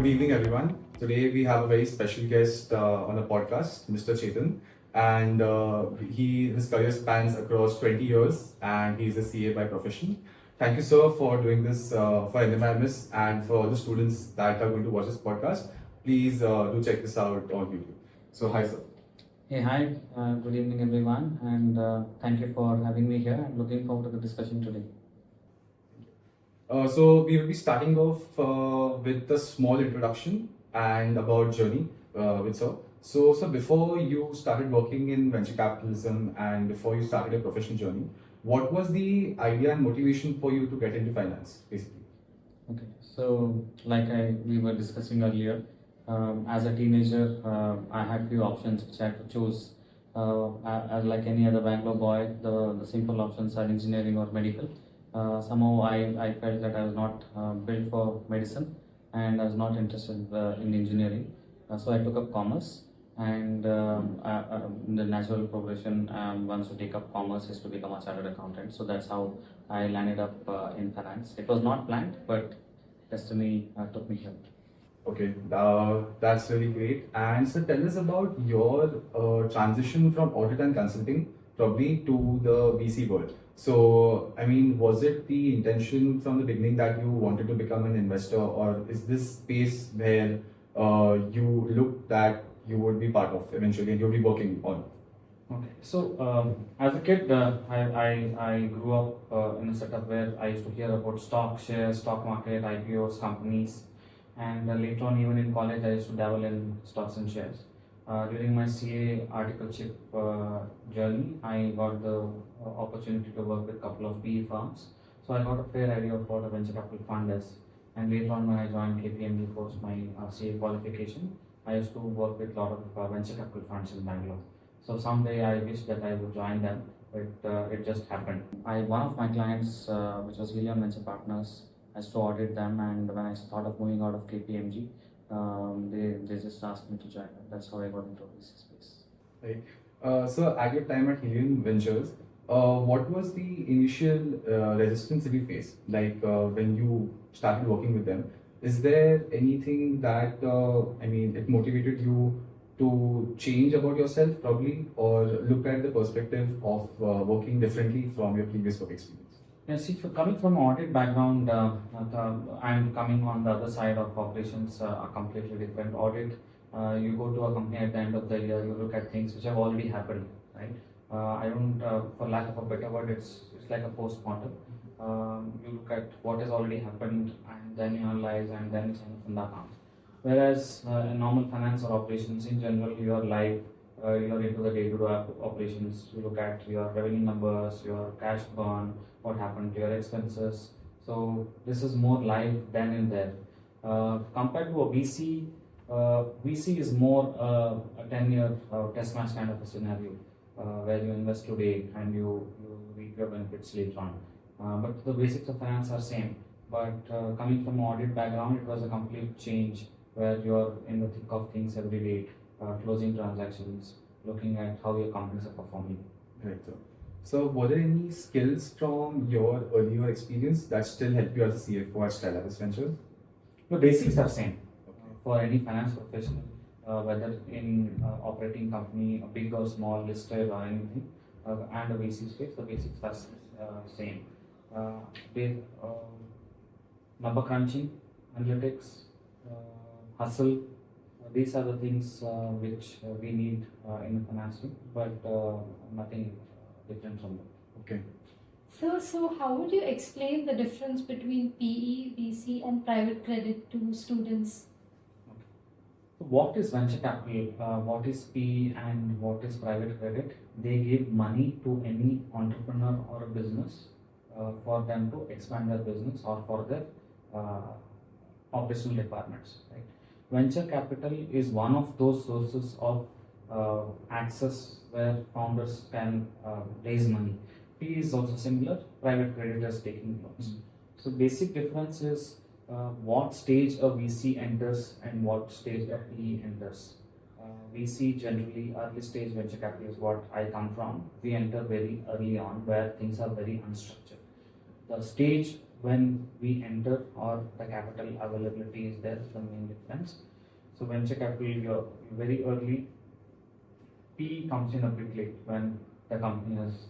evening, everyone. Today we have a very special guest on the podcast, Mr. Chetan, and his career spans across 20 years, and he's a CA by profession. Thank you, sir, for doing this for NMIMS and for all the students that are going to watch this podcast. Please do check this out on YouTube. So, hi, sir. Hey, hi. Good evening, everyone, and thank you for having me here. I'm looking forward to the discussion today. So we will be starting off with a small introduction and about journey with sir. So before you started working in venture capitalism and before you started your professional journey, what was the idea and motivation for you to get into finance, basically? Okay, so we were discussing earlier, as a teenager, I had few options which I had to choose. Like any other Bangalore boy, the simple options are engineering or medical. Somehow I felt that I was not built for medicine and I was not interested in engineering. So I took up commerce, and in the natural progression, once you take up commerce is to become a chartered accountant. So that's how I landed up in finance. It was not planned, but destiny took me here. Okay, that's really great. And so tell us about your transition from audit and consulting probably to the VC world. So, I mean, was it the intention from the beginning that you wanted to become an investor, or is this space where you looked that you would be part of eventually and you'll be working on? Okay, so as a kid, I grew up in a setup where I used to hear about stock shares, stock market, IPOs, companies, and later on, even in college, I used to dabble in stocks and shares. During my CA articleship journey, I got the opportunity to work with a couple of PE firms. So I got a fair idea of what a venture capital fund is. And later on, when I joined KPMG post my CA qualification, I used to work with a lot of venture capital funds in Bangalore. So someday I wish that I would join them, but it just happened. One of my clients, which was Helium Venture Partners, I used to audit them, and when I thought of moving out of KPMG, they just asked me to join them. That's how I got into this space. Right. So at your time at Helium Ventures, what was the initial resistance that you faced? Like when you started working with them, is there anything that it motivated you to change about yourself probably, or look at the perspective of working differently from your previous work experience? Yeah, see, coming from an audit background, I'm coming on the other side of operations, are completely different. Audit, you go to a company at the end of the year, you look at things which have already happened, right? I don't, for lack of a better word, it's like a post-mortem. You look at what has already happened, and then you analyze, and then you sign off on the account. Whereas in normal finance or operations, in general, you are live, you're into the day-to-day operations. You look at your revenue numbers, your cash burn, what happened to your expenses. So this is more live than in there. Compared to a VC, VC is more a 10-year test match kind of a scenario, where you invest today and you reap your benefits later on. But the basics of finance are same. But coming from an audit background, it was a complete change where you're in the thick of things every day, closing transactions, looking at how your companies are performing. Right. So, were there any skills from your earlier experience that still help you as a CFO at Stellaris Venture? The basics are same for any finance professional, whether in operating company, a big or small, listed or anything, and a VC space. The basics are same. Number crunching, analytics, hustle. These are the things which we need in financing, but nothing different from that. Okay. So how would you explain the difference between PE, VC and private credit to students? Okay. So what is venture capital, what is PE and what is private credit? They give money to any entrepreneur or a business for them to expand their business or for their operational requirements, right? Venture capital is one of those sources of access where founders can raise money. P is also similar, private credit is taking loans. So basic difference is what stage a VC enters and what stage a PE enters. VC generally, early stage venture capital is what I come from. We enter very early on where things are very unstructured. the stage when we enter or the capital availability is there is the main difference. So venture capital, you're very early. PE comes in a bit late when the company has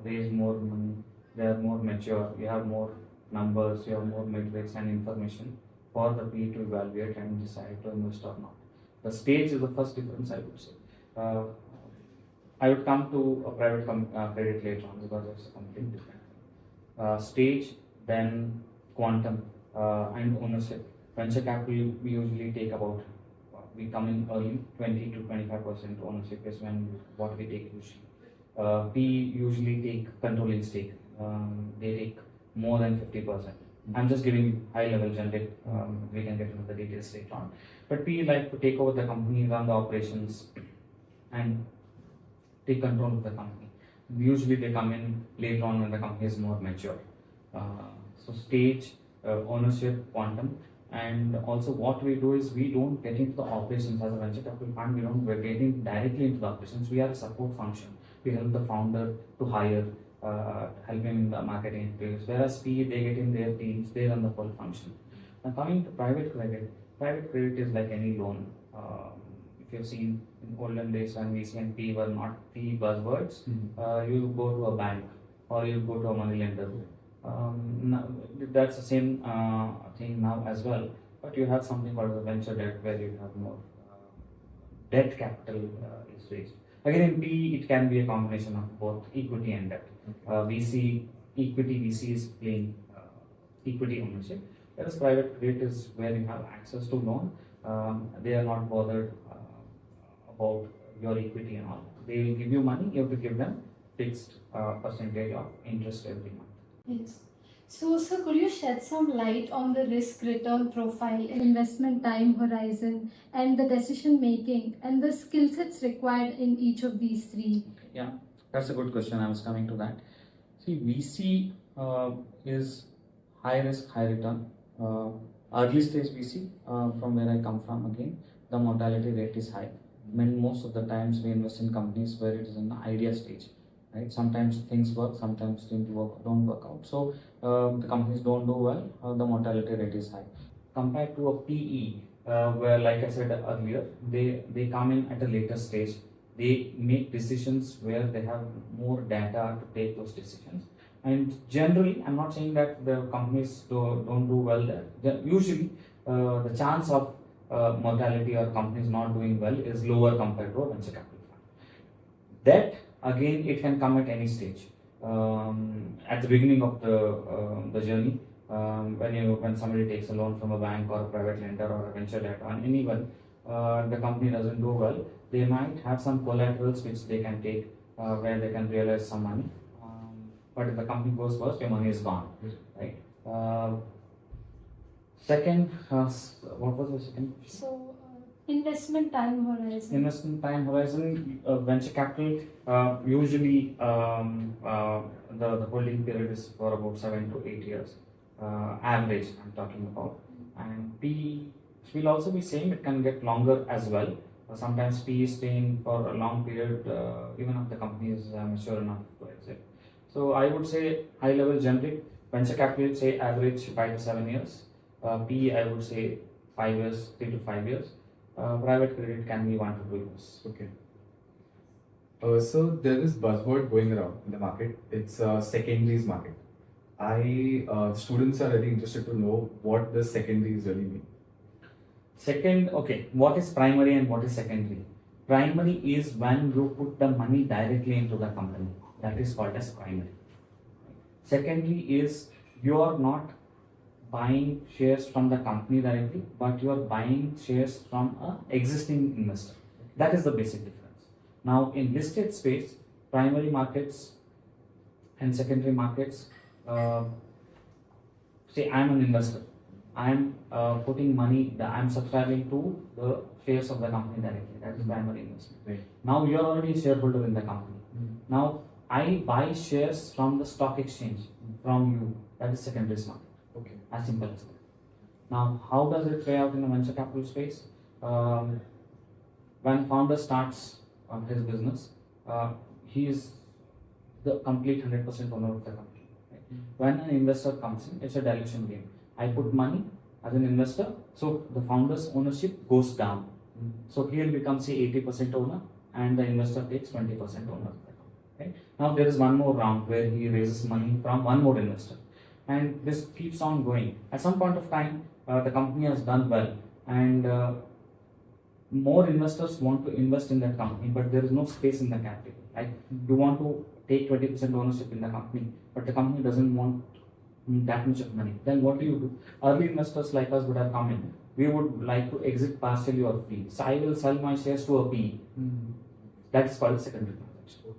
raised more money, they are more mature, you have more numbers, you have more metrics and information for the PE to evaluate and decide to invest or not. The stage is the first difference, I would say. I would come to a private credit later on because it's a completely different stage, then quantum and ownership. Venture capital, we usually take about, we come in early, 20 to 25% ownership is what we take usually. We usually take controlling stake. They take more than 50%. I'm just giving you high level generic, we can get into the details later on. But we like to take over the company, run the operations and take control of the company. Usually they come in later on when the company is more mature. So stage, ownership, quantum, and also what we do is we don't get into the operations as a venture capital fund. We're getting directly into the operations. We are a support function. We help the founder to hire, help him in the marketing activities. Whereas PE, they get in their teams, they run the whole function. Now coming to private credit is like any loan. If you've seen in olden days when VC and PE were not the buzzwords, you go to a bank or you go to a money lender. That's the same thing now as well, but you have something called the venture debt where you have more debt capital is raised. Again, in PE, it can be a combination of both equity and debt. VC is plain equity ownership, whereas private credit is where you have access to loan. They are not bothered about your equity and all. They will give you money, you have to give them fixed percentage of interest every month. Yes. So, sir, could you shed some light on the risk-return profile, investment time horizon, and the decision making, and the skill sets required in each of these three? Yeah, that's a good question. I was coming to that. See, VC is high risk, high return. Early stage VC, from where I come from, again, the mortality rate is high. Most of the times we invest in companies where it is in the idea stage. Right? Sometimes things work, sometimes things don't work out. So the companies don't do well, the mortality rate is high. Compared to a PE, where like I said earlier, they come in at a later stage. They make decisions where they have more data to take those decisions. And generally, I'm not saying that the companies don't do well there. Usually, the chance of mortality or companies not doing well is lower compared to a venture capital fund. That again, it can come at any stage. At the beginning of the journey, when somebody takes a loan from a bank or a private lender or a venture debt on anyone, the company doesn't do well, they might have some collaterals which they can take where they can realize some money. But if the company goes worse, your money is gone. Right? Second, what was the second? So, investment time horizon. Investment time horizon, venture capital, usually the holding period is for about 7 to 8 years. Average, I'm talking about. And PE will also be same, it can get longer as well. Sometimes PE is staying for a long period, even if the company is mature enough to exit. So I would say high level generic, venture capital say average 5 to 7 years. PE I would say 5 years, 3 to 5 years. Private credit can be 1 to 2 years. Okay. So there is buzzword going around in the market. It's secondaries market. Students are really interested to know what the secondaries really mean. What is primary and what is secondary? Primary is when you put the money directly into the company. That is called as primary. Secondary is you are not buying shares from the company directly, but you are buying shares from an existing investor. That is the basic difference. Now, in listed space, primary markets and secondary markets, say I'm an investor. I'm putting money, I'm subscribing to the shares of the company directly. That is primary investment. Right. Now, you are already a shareholder in the company. Now, I buy shares from the stock exchange from you. That is secondary market. Okay. As simple as that. Now, how does it play out in the venture capital space? When founder starts his business, he is the complete 100% owner of the company. Right? When an investor comes in, it's a dilution game. I put money as an investor, so the founder's ownership goes down. So he'll become say 80% owner, and the investor takes 20% owner. Right? Now there is one more round where he raises money from one more investor, and this keeps on going. At some point of time, the company has done well, and more investors want to invest in that company, but there is no space in the capital. Like you want to take 20% ownership in the company, but the company doesn't want that much of money. Then what do you do? Early investors like us would have come in. We would like to exit partially or free. So I will sell my shares to a PE. That is called secondary transaction.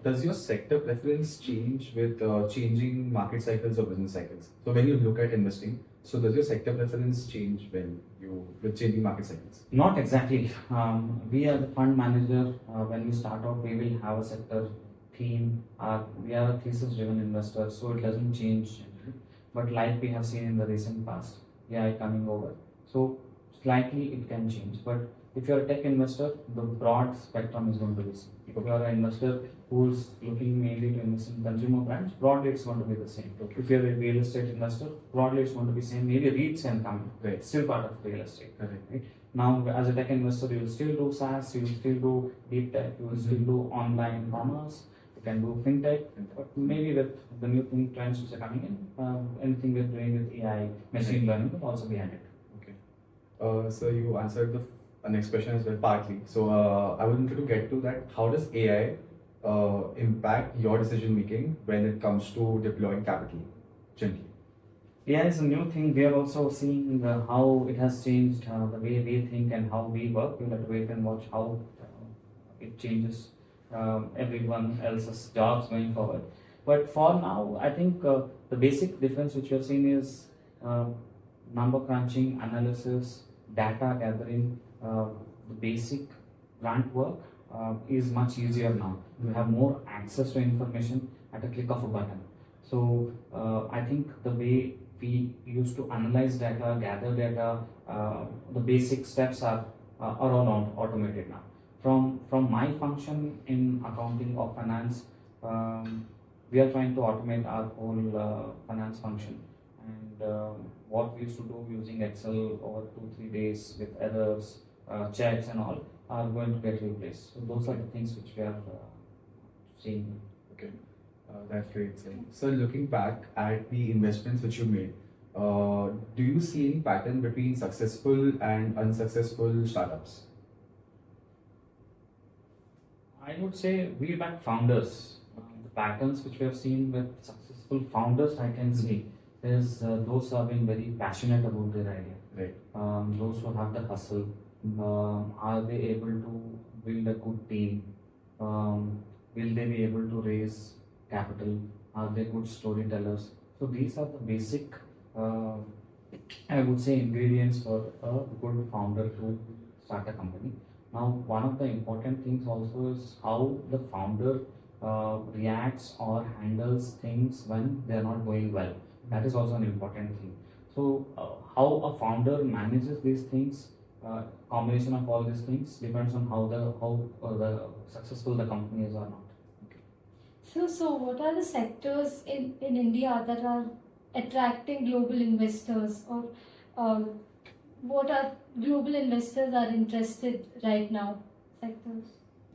Does your sector preference change with changing market cycles or business cycles? So when you look at investing, so does your sector preference change with changing market cycles? Not exactly. We as a fund manager, when we start out, we will have a sector theme. We are a thesis-driven investor, so it doesn't change. But like we have seen in the recent past, AI coming over, so slightly it can change. But if you're a tech investor, the broad spectrum is going to be same. If you are an investor who's looking mainly to invest in consumer brands, broadly it's going to be the same. Okay. If you're a real estate investor, broadly it's going to be same. Maybe REITs can come, Right. still part of real estate. Correct. Now, as a tech investor, you will still do SaaS, you will still do deep tech, you will still do online commerce, you can do fintech, but maybe with the new trends which are coming in, anything we're doing with AI, machine learning will also be added. Okay. So you answered the next question as well, partly. So I wanted to get to that. How does AI impact your decision making when it comes to deploying capital gently? AI is a new thing. We are also seeing how it has changed the way we think and how we work. We'll have to wait and watch how it changes everyone else's jobs going forward. But for now, I think the basic difference which we have seen is number crunching, analysis, data gathering, the basic grunt work is much easier now. You have more access to information at a click of a button. So I think the way we used to analyze data, gather data, the basic steps are all automated now. From my function in accounting or finance, we are trying to automate our whole finance function. And what we used to do using Excel over 2-3 days with errors, checks and all are going to get replaced. So those are the things which we are seeing. Okay, that's great. So looking back at the investments which you made, do you see any pattern between successful and unsuccessful startups? I would say we back founders. The patterns which we have seen with successful founders, I can see, is those who have been very passionate about their idea. Right. Those who have the hustle. Are they able to build a good team? Will they be able to raise capital? Are they good storytellers? So these are the basic, I would say, ingredients for a good founder to start a company. Now, one of the important things also is how the founder reacts or handles things when they are not going well. That is also an important thing. So, how a founder manages these things, combination of all these things depends on how the successful the company is or not. So what are the sectors in India that are attracting global investors, or what are global investors are interested right now? Sectors.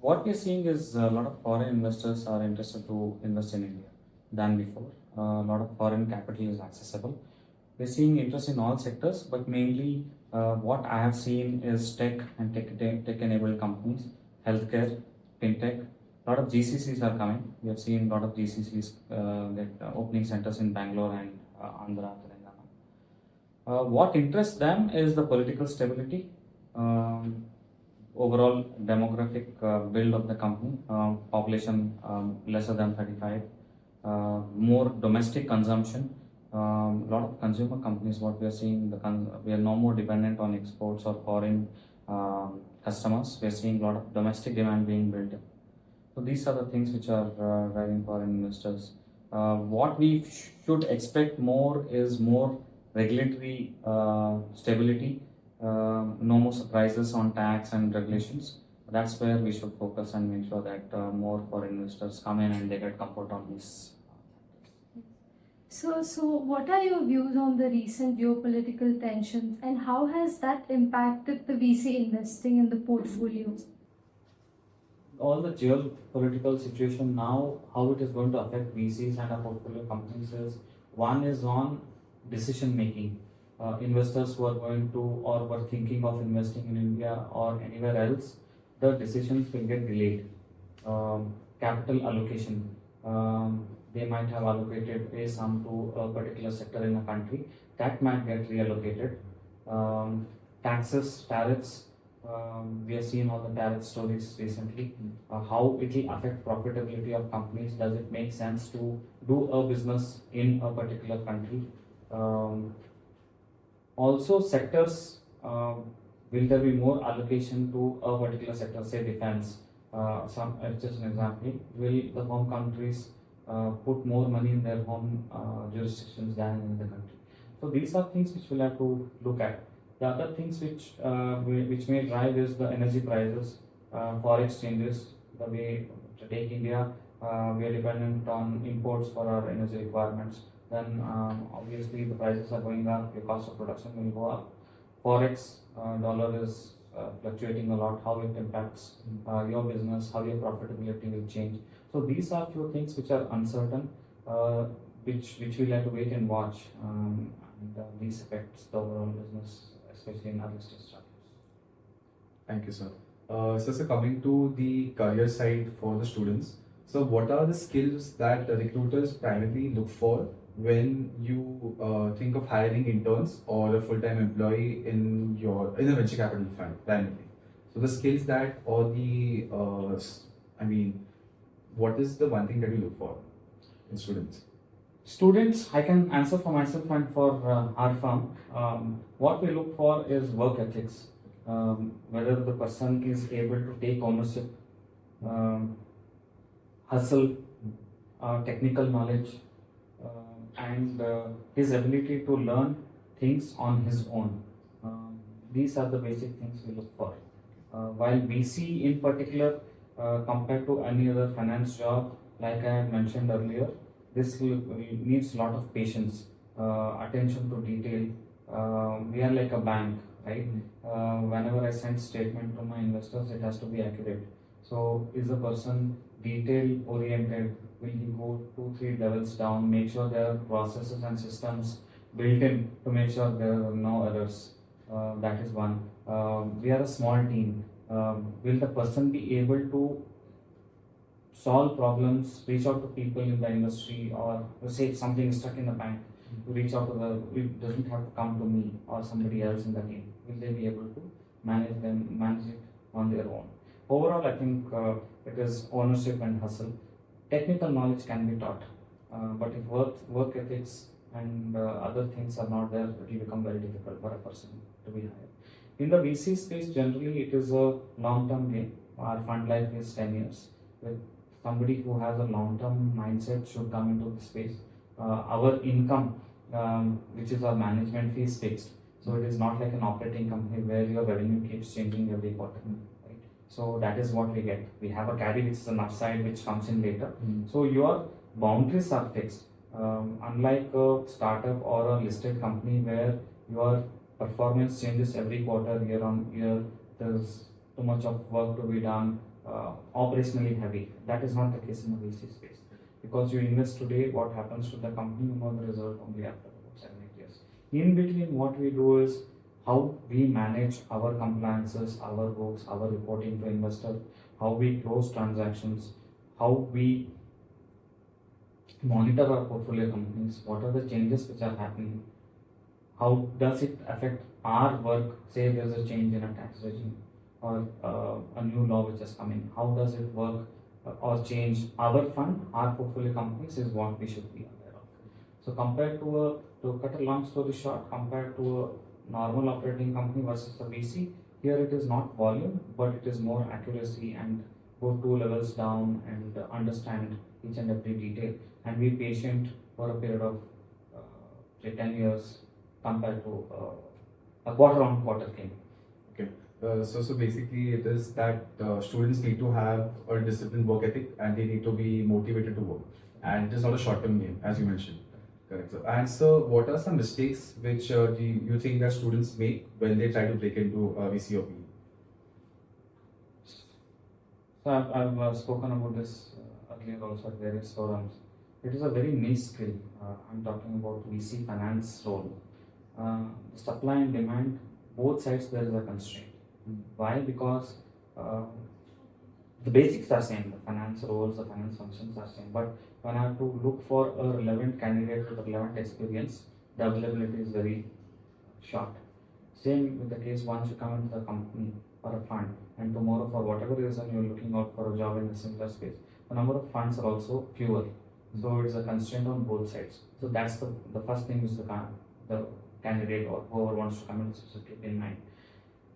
What we're seeing is a lot of foreign investors are interested to invest in India than before. A lot of foreign capital is accessible. We're seeing interest in all sectors, but mainly what I have seen is tech and tech-enabled companies, healthcare, fintech. A lot of GCCs are coming. We have seen a lot of GCCs opening centers in Bangalore and Andhra, Telangana. What interests them is the political stability, overall demographic build of the company, population lesser than 35, more domestic consumption. A lot of consumer companies, what we are seeing, we are no more dependent on exports or foreign customers. We are seeing a lot of domestic demand being built up. So these are the things which are driving foreign investors. What we should expect more is more regulatory stability, no more surprises on tax and regulations. That's where we should focus and make sure that more foreign investors come in and they get comfort on this. So what are your views on the recent geopolitical tensions and how has that impacted the VC investing in the portfolio? All the geopolitical situation now, how it is going to affect VCs and our portfolio companies is, one is on decision making. Investors who are going to or were thinking of investing in India or anywhere else, the decisions will get delayed. Capital allocation. They might have allocated a sum to a particular sector in a country that might get reallocated. Taxes, tariffs. We have seen all the tariff stories recently. How it will affect profitability of companies? Does it make sense to do a business in a particular country? Also, sectors. Will there be more allocation to a particular sector, say defense? Just an example. Will the home countries put more money in their home jurisdictions than in the country? So these are things which we'll have to look at. The other things which may drive is the energy prices, forex changes. The way to take India, we are dependent on imports for our energy requirements. Then obviously the prices are going up, the cost of production will go up. Forex, dollar is fluctuating a lot, how it impacts your business, how your profitability will change. So these are few things which are uncertain, which we'll have to wait and watch. And these affects the overall business, especially in early stage startups. Thank you, sir. So coming to the career side for the students, so what are the skills that the recruiters primarily look for when you think of hiring interns or a full-time employee in a venture capital fund primarily? So the skills that or the what is the one thing that you look for in students? Students, I can answer for myself and for our firm. What we look for is work ethics. Whether the person is able to take ownership, hustle, technical knowledge, and his ability to learn things on his own. These are the basic things we look for. While VC in particular, compared to any other finance job, like I had mentioned earlier, this needs a lot of patience, attention to detail. We are like a bank, right? Whenever I send statement to my investors, it has to be accurate. So is the person detail oriented? Will he go 2-3 levels down, make sure there are processes and systems built in to make sure there are no errors? That is one. We are a small team. Will the person be able to solve problems, reach out to people in the industry, or say if something is stuck in the bank, to reach out to it doesn't have to come to me or somebody else in the team. Will they be able to manage it on their own? Overall, I think it is ownership and hustle. Technical knowledge can be taught, but if work ethics and other things are not there, it will become very difficult for a person to be hired. In the VC space, generally it is a long-term game. Our fund life is 10 years. With somebody who has a long-term mindset should come into the space. Our income, which is our management fee, is fixed. So it is not like an operating company where your revenue keeps changing every quarter. Right? So that is what we get. We have a carry, which is an upside, which comes in later. So your boundaries are fixed. Unlike a startup or a listed company where your performance changes every quarter, year on year, there's too much of work to be done, operationally heavy. That is not the case in the VC space. Because you invest today, what happens to the company, you know the result only after about 7-8 years. In between, what we do is how we manage our compliances, our books, our reporting to investor, how we close transactions, how we monitor our portfolio companies, what are the changes which are happening, how does it affect our work, say there's a change in a tax regime or a new law which is coming, how does it work or change our fund, our portfolio companies is what we should be aware of. So compared to cut a long story short, compared to a normal operating company versus a VC, here it is not volume, but it is more accuracy and go 2 levels down and understand each and every detail and be patient for a period of say 10 years compared to a quarter on quarter game. Okay. So basically, it is that students need to have a disciplined work ethic and they need to be motivated to work. And it is not a short-term game, as you mentioned. Correct. So what are some mistakes which do you think that students make when they try to break into VC or PE? So I've spoken about this earlier also at various forums. It is a very niche skill. I'm talking about VC finance role. Supply and demand, both sides there is a constraint. Why? Because the basics are same, the finance roles, the finance functions are same. But when I have to look for a relevant candidate with a relevant experience, the availability is very short. Same with the case once you come into the company or a fund, and tomorrow for whatever reason you're looking out for a job in a similar space, the number of funds are also fewer. So it's a constraint on both sides. So that's the first thing which the candidate or whoever wants to come in should keep in mind.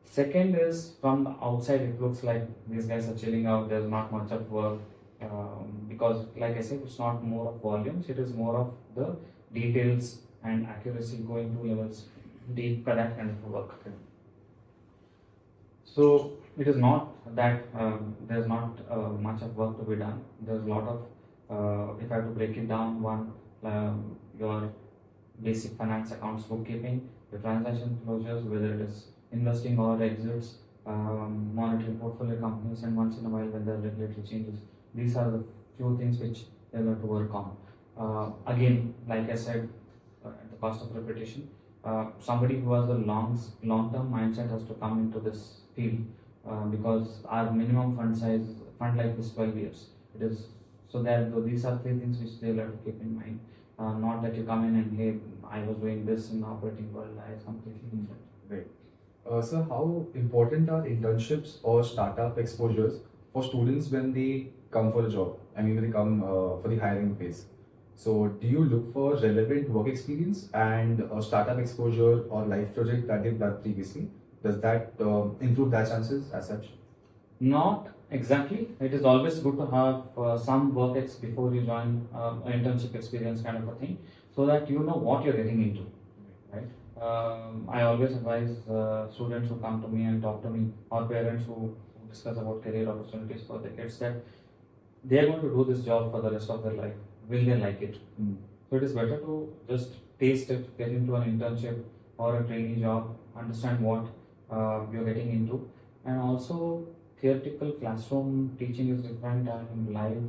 Second is, from the outside it looks like these guys are chilling out, there's not much of work, because like I said, it's not more of volumes, it is more of the details and accuracy going to levels deep for that kind of work. So it is not that there's not much of work to be done. There's a lot of, if I have to break it down, one, your basic finance accounts bookkeeping, the transaction closures, whether it is investing or exits, monitoring portfolio companies, and once in a while when there are regulatory changes. These are the few things which they have to work on. Again, like I said, at the cost of repetition, somebody who has a long-term mindset has to come into this field, because our minimum fund life is 12 years. It is so that these are three things which they will have to keep in mind. Not that you come in and hey, I was doing this in the operating world, I is completely different. Right. So how important are internships or startup exposures for students when they come for a job? I mean, when they come for the hiring phase. So do you look for relevant work experience and startup exposure or life project that they've done previously? Does that improve their chances as such? Not exactly. It is always good to have some work before you join an internship experience kind of a thing, so that you know what you're getting into, right? I always advise students who come to me and talk to me, or parents who discuss about career opportunities for their kids, that they are going to do this job for the rest of their life. Will they like it? So it is better to just taste it, get into an internship or a trainee job, understand what you're getting into, and also theoretical classroom teaching is different and live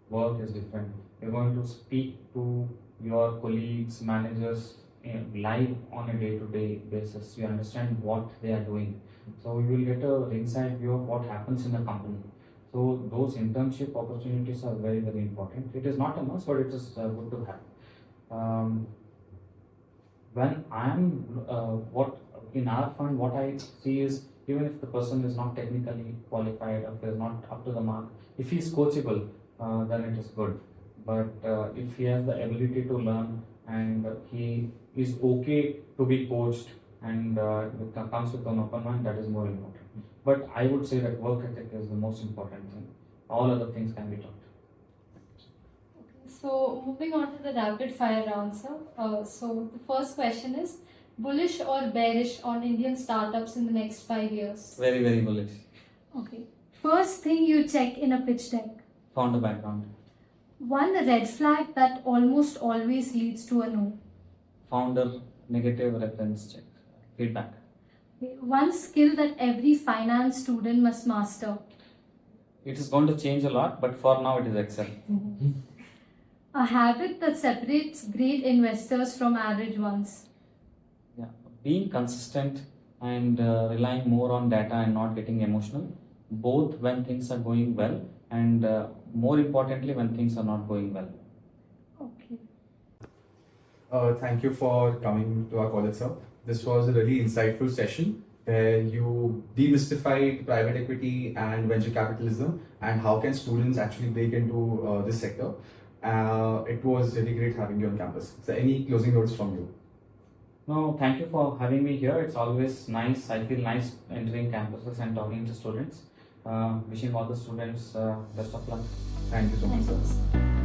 work is different. You're going to speak to your colleagues, managers live on a day-to-day basis. You understand what they are doing. So you will get a inside view of what happens in the company. So those internship opportunities are very, very important. It is not a must, but it is good to have. When I'm what in our fund, what I see is, even if the person is not technically qualified, or is not up to the mark, if he is coachable, then it is good. But if he has the ability to learn and he is okay to be coached and comes with an open mind, that is more important. But I would say that work ethic is the most important thing. All other things can be taught. So moving on to the rapid fire round, sir. So the first question is, bullish or bearish on Indian startups in the next 5 years? Very, very bullish. Okay. First thing you check in a pitch deck? Founder background. One red flag that almost always leads to a no? Founder negative reference check. Feedback. Okay. One skill that every finance student must master? It is going to change a lot, but for now it is Excel. A habit that separates great investors from average ones? Yeah, being consistent and relying more on data and not getting emotional, both when things are going well and more importantly when things are not going well. Okay. Thank you for coming to our college, sir. This was a really insightful session where you demystified private equity and venture capitalism and how can students actually break into this sector. It was really great having you on campus. So any closing notes from you? No, thank you for having me here. It's always nice. I feel nice entering campuses and talking to students. Wishing all the students best of luck. Thank you so much, sir.